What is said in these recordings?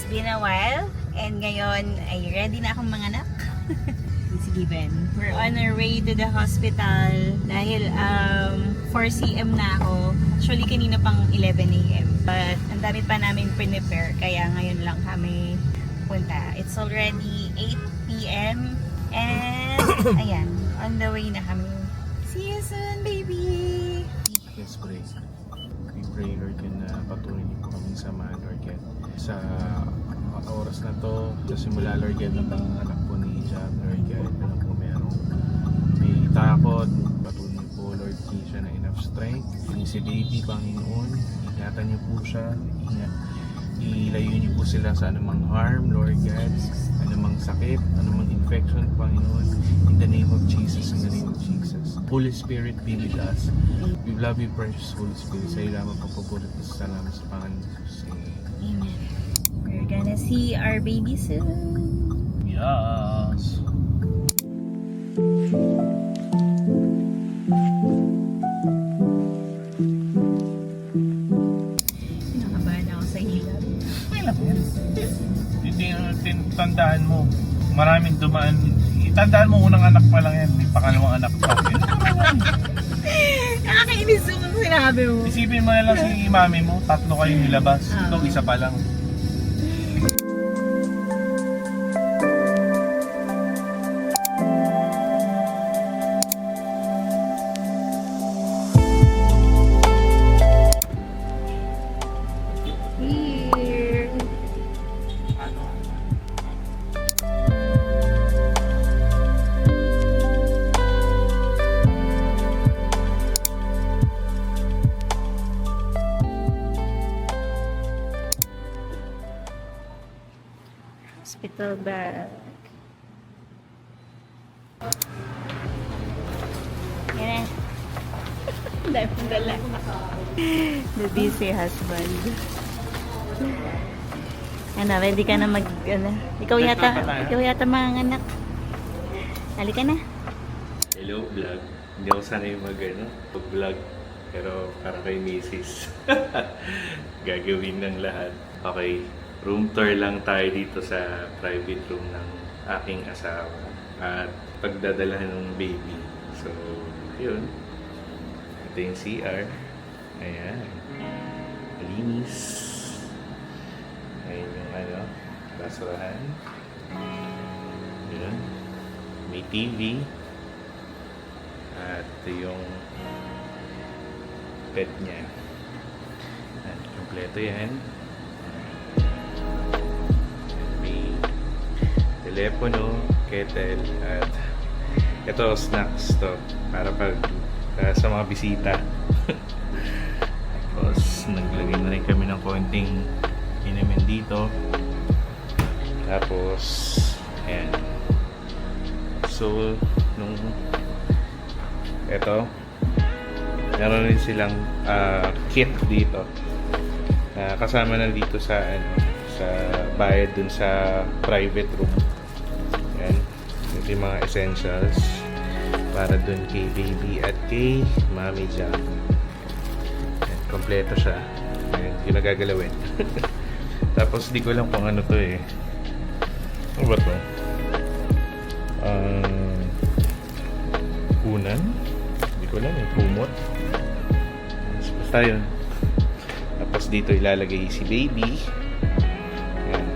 been a while and ngayon ay ready na akong manganak. It's given. We're on our way to the hospital dahil 4 cm na ako. Actually kanina pang 11 AM. But ang dami pa namin prepare kaya ngayon lang kami punta. It's already 8 PM and ayan, on the way na kami. See you soon, baby! Yes, pray. We pray, Lord, na patuloy niyo po kaming samahan, Lord, sa oras na to, sa simula, Lord, ng panganak po ni Jam, Lord, alam po may takot, patuloy po, Lord, siya na enough strength. Yung si baby, Panginoon, ingatan niyo po siya, ilayo niyo po sila sa anumang harm, Lord God, anumang sakit, anumang infection, Panginoon, in the name of Jesus, in the name of Jesus. Holy Spirit, be with us. We love you, precious Holy Spirit. Sa iyo lamang pagpapulit at salamat sa Panginoon Jesus. Amen. We're gonna see our baby soon. Yes. Nakabahan ako sa hilab. Ay, lang yan. Tandaan mo, maraming dumaan. Tandaan mo, unang anak pa lang yan. May pakalawang anak pa. Nakakainis yung sinabi mo. Isipin mo na lang si mami mo, 3 kayong nilabas. Ito, isa pa lang. Here. Hospital bag. Yan. Dahil pong dala. The busy husband. Ano, ready ka na ikaw yata mga anak. Halika na. Hello vlog. Hindi ako sanay mag-vlog. Pero para kay Mrs. Gagawin ng lahat. Okay, room tour lang tayo dito sa private room ng aking asawa. At pagdadalahan ng baby. So, yun. Ito yung CR. Ayan. Malinis. Ayan yung basurahan. Yun. May TV. At ito yung bed niya. At kompleto yan. May telepono, kettle, at ito snacks to para pag sa mga bisita. Tapos naglagay na rin kami ng konting inumin dito. Tapos ayan. So nung eto, meron rin silang kit dito. Kasama na dito sa sa bayad dun sa private room. Ayan. Ito yung mga essentials para dun kay baby at kay Mami Jam. Ayan, kompleto siya. Ayan, yung nagagalawin. Tapos di ko lang kung ano to eh. Ano ba to? Unan? Di ko lang eh. Kumot. Basta yun. Tapos dito ilalagay si baby. Ayan.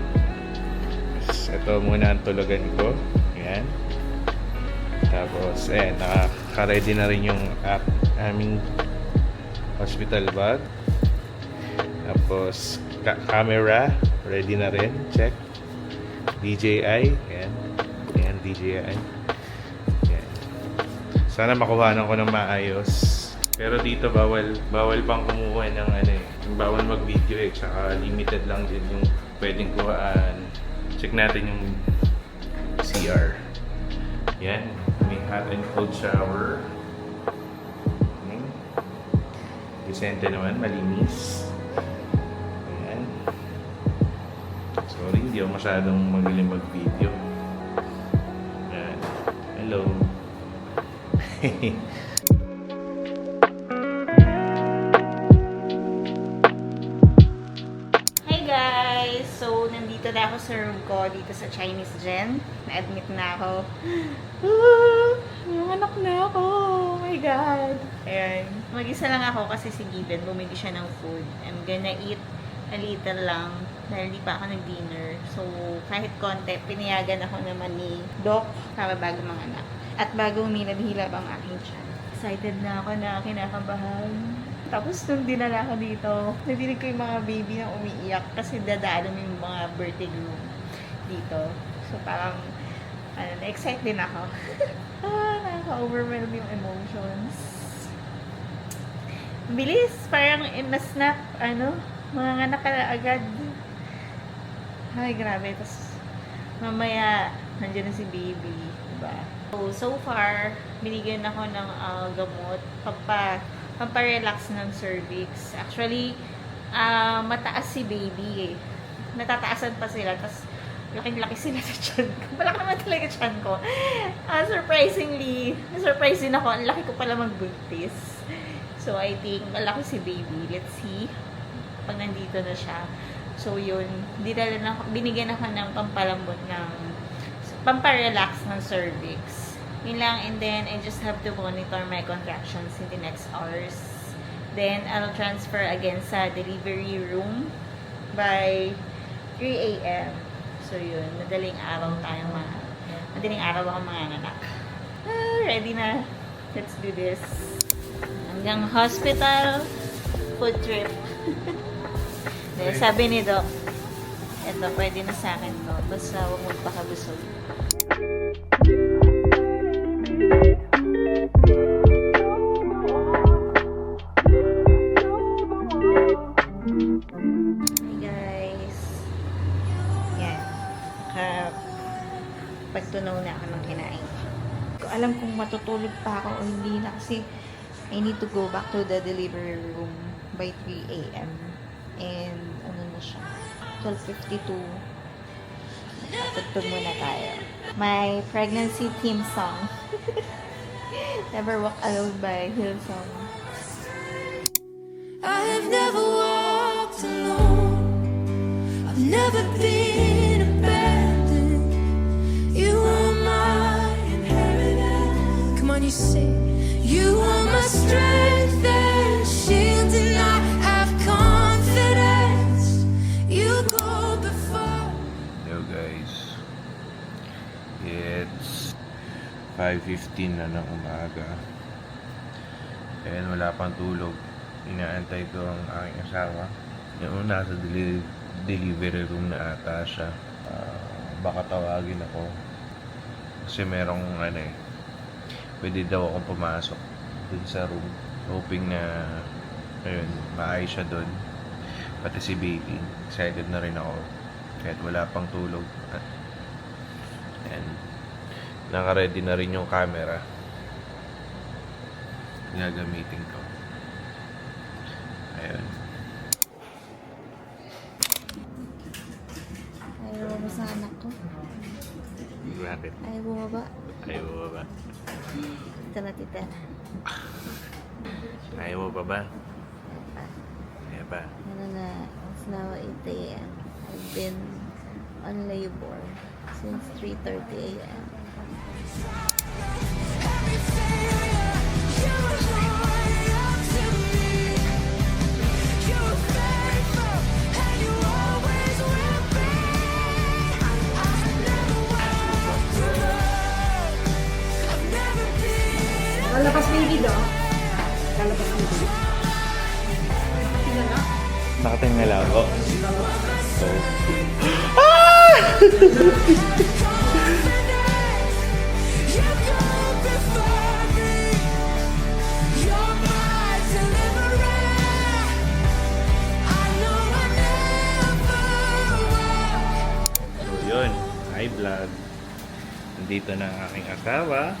Ito muna ang tulugan ko. Ayan. Tapos, ayan, nakaka-ready na rin yung aming hospital bag. Tapos, camera, ready na rin. Check. DJI. Ayan. Ayan, DJI. Ayan. Sana makuhanan ko ng maayos. Pero dito, bawal pang kumuha ng bawal mag-video eh. Tsaka limited lang din yung pwedeng kuhaan. Check natin yung CR. Yan. May hot and cold shower. Decente naman, malinis. Ayan. Sorry, hindi ako masyadong magaling mag-video. Ayan. Hello. Hi guys! So, nandito ako sa room ko dito sa Chinese Gen. Na-admit na ako. Yung anak na ako. Oh my God. Ayan. Mag-isa lang ako kasi si Given, bumili siya ng food. I'm gonna eat a little lang dahil di pa ako nag-dinner. So, kahit konti, pinayagan ako naman ni Doc para bago mga anak. At bagong nilabhilab ang aking tiyan. Excited na ako na kinakabahan. Tapos nung dinala ko dito, nadinig ko yung mga baby na umiiyak kasi dadaan yung mga birthday room dito. So parang, na-excite din ako. Nakaka-overwhelm yung emotions. Bilis, parang na-snap, mga anak ka na agad. Ay, grabe. Tapos, mamaya, nandiyan na si baby. Diba? So far, binigyan ako ng gamot, pamparelax ng cervix. Actually, mataas si baby eh. Natataasan pa sila, tapos laking-laki sila sa tiyan ko. Malaki naman talaga tiyan ko. Surprisingly, na-surprise din ako. Ang laki ko pala magbuntis. So, I think, malaki si baby. Let's see. Pag nandito na siya. So, yun. Binigyan ako ng pampalambot ng pamparelax ng cervix. Yun lang. And then, I just have to monitor my contractions in the next hours. Then, I'll transfer again sa delivery room by 3 a.m. So, yun. Madaling araw ako mga anak. Ready na. Let's do this. Hanggang hospital food trip. Dahil sabi ni Doc, eto, pwede na sa akin to. Basta huwag magpakabusog. Hey guys. Yan. Pagtunaw na ako ng kinain. Hindi ko alam kung matutulog pa ako o hindi na kasi I need to go back to the delivery room by 3 a.m. And ano na siya? 12:52. Tutug muna tayo. My pregnancy theme song. Never Walk Alone by Hillsong. I have never walked alone. I've never been abandoned. You are my inheritance. Come on, you sing. You are my strength and shield, and I have confidence. You go before. Hello guys. It's 5:15 na ng umaga. And wala pang tulog. Inaantay ko ang aking asawa. Yung nasa delivery room na ata siya. Baka tawagin ako. Kasi merong pwede daw akong pumasok dun sa room. Hoping na ayun, maayos siya dun. Pati si baby. Excited na rin ako. Kahit wala pang tulog. And naka-ready na rin yung camera. Gagamitin ko. Ayun. Ayaw mo sa anak ko. Bakit? Ayaw bumaba. Ayaw mo ba? Ito na tita. Ayaw mo pa ba? Ayaw pa. Ano na, it's now 8 a.m. I've been on labor since 3:30 a.m. Lalabas baby daw. Lalabas baby. Nakatingala ako. So, yun. Hi vlog. Nandito na ang aking asawa.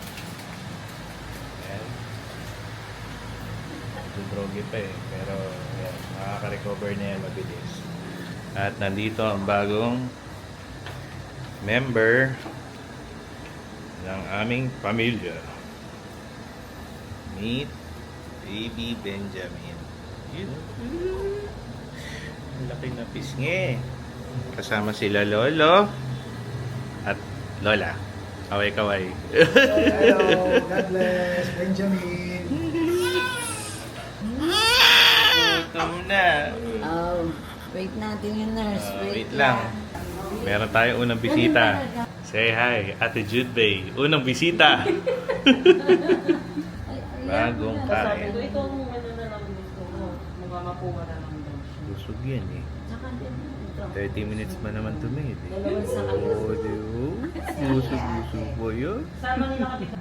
Ayan. Drogi pa eh. Pero ayan, makaka-recover na yan mabilis. At nandito ang bagong member ng aming pamilya. Meet Baby Benjamin. Yun. Ang laki na pisngi. Kasama sila Lolo at Lola. Kaway-kaway. Hello, God bless, Benjamin. Gutom na. Oh, wait natin yung nurse. Wait lang. Meron tayong unang bisita. Say hi, Ate Jude Bay. Unang bisita. Bagong kain. Itong ano na lang gusto mo. Magmamakuha na lang daw. Busog yan eh. Saka din ito. 30 minutes pa naman to made eh. Dalawang sa kayo. Oh, di ba? Busog-busog po yun. Sama nila kapita.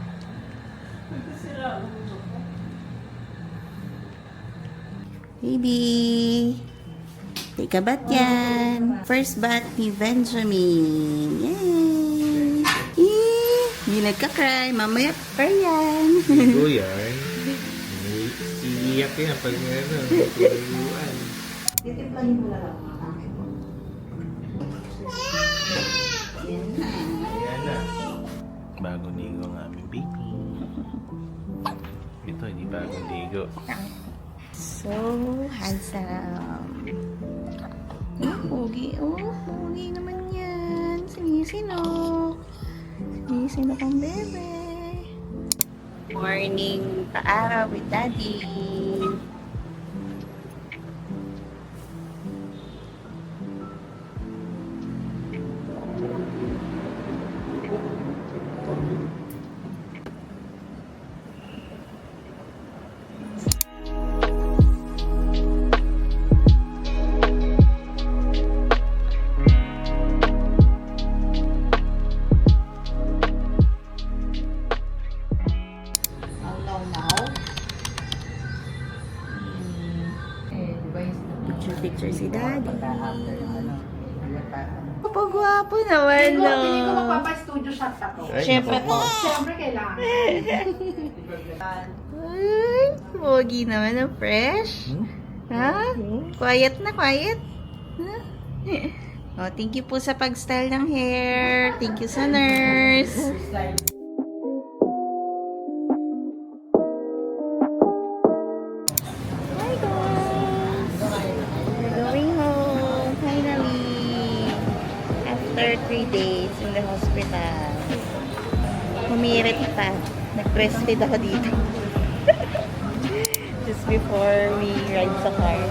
Baby! Take a bath yan. First bath ni Benjamin. Yay! Hindi nagka-cry. Mamaya pa yan. Ligo yan. Iiyak yan pag meron. Tuluyuan. Titimplahin mo na lang. Ayan na. Bagong ligo ang aming baby. Ito, hindi bagong ligo. So handsome. Pogi. Oh, pogi naman yan. Sinisino. Sinisino kang bebe. Morning paaraw with Daddy. Picture si Daddy. Pagwapo naman, no? Hindi ko magpapa-studio shot ako. Siyempre po. Siyempre kailangan. Ay, pogi naman na fresh. Ha? Quiet na, quiet. Ha? Oh, thank you po sa pag-style ng hair. Thank you sa nurse. Hi guys! We're going home, finally. After 3 days in the hospital. Humirit pa. Nag-breastfeed ako dito. Just before we ride sa car.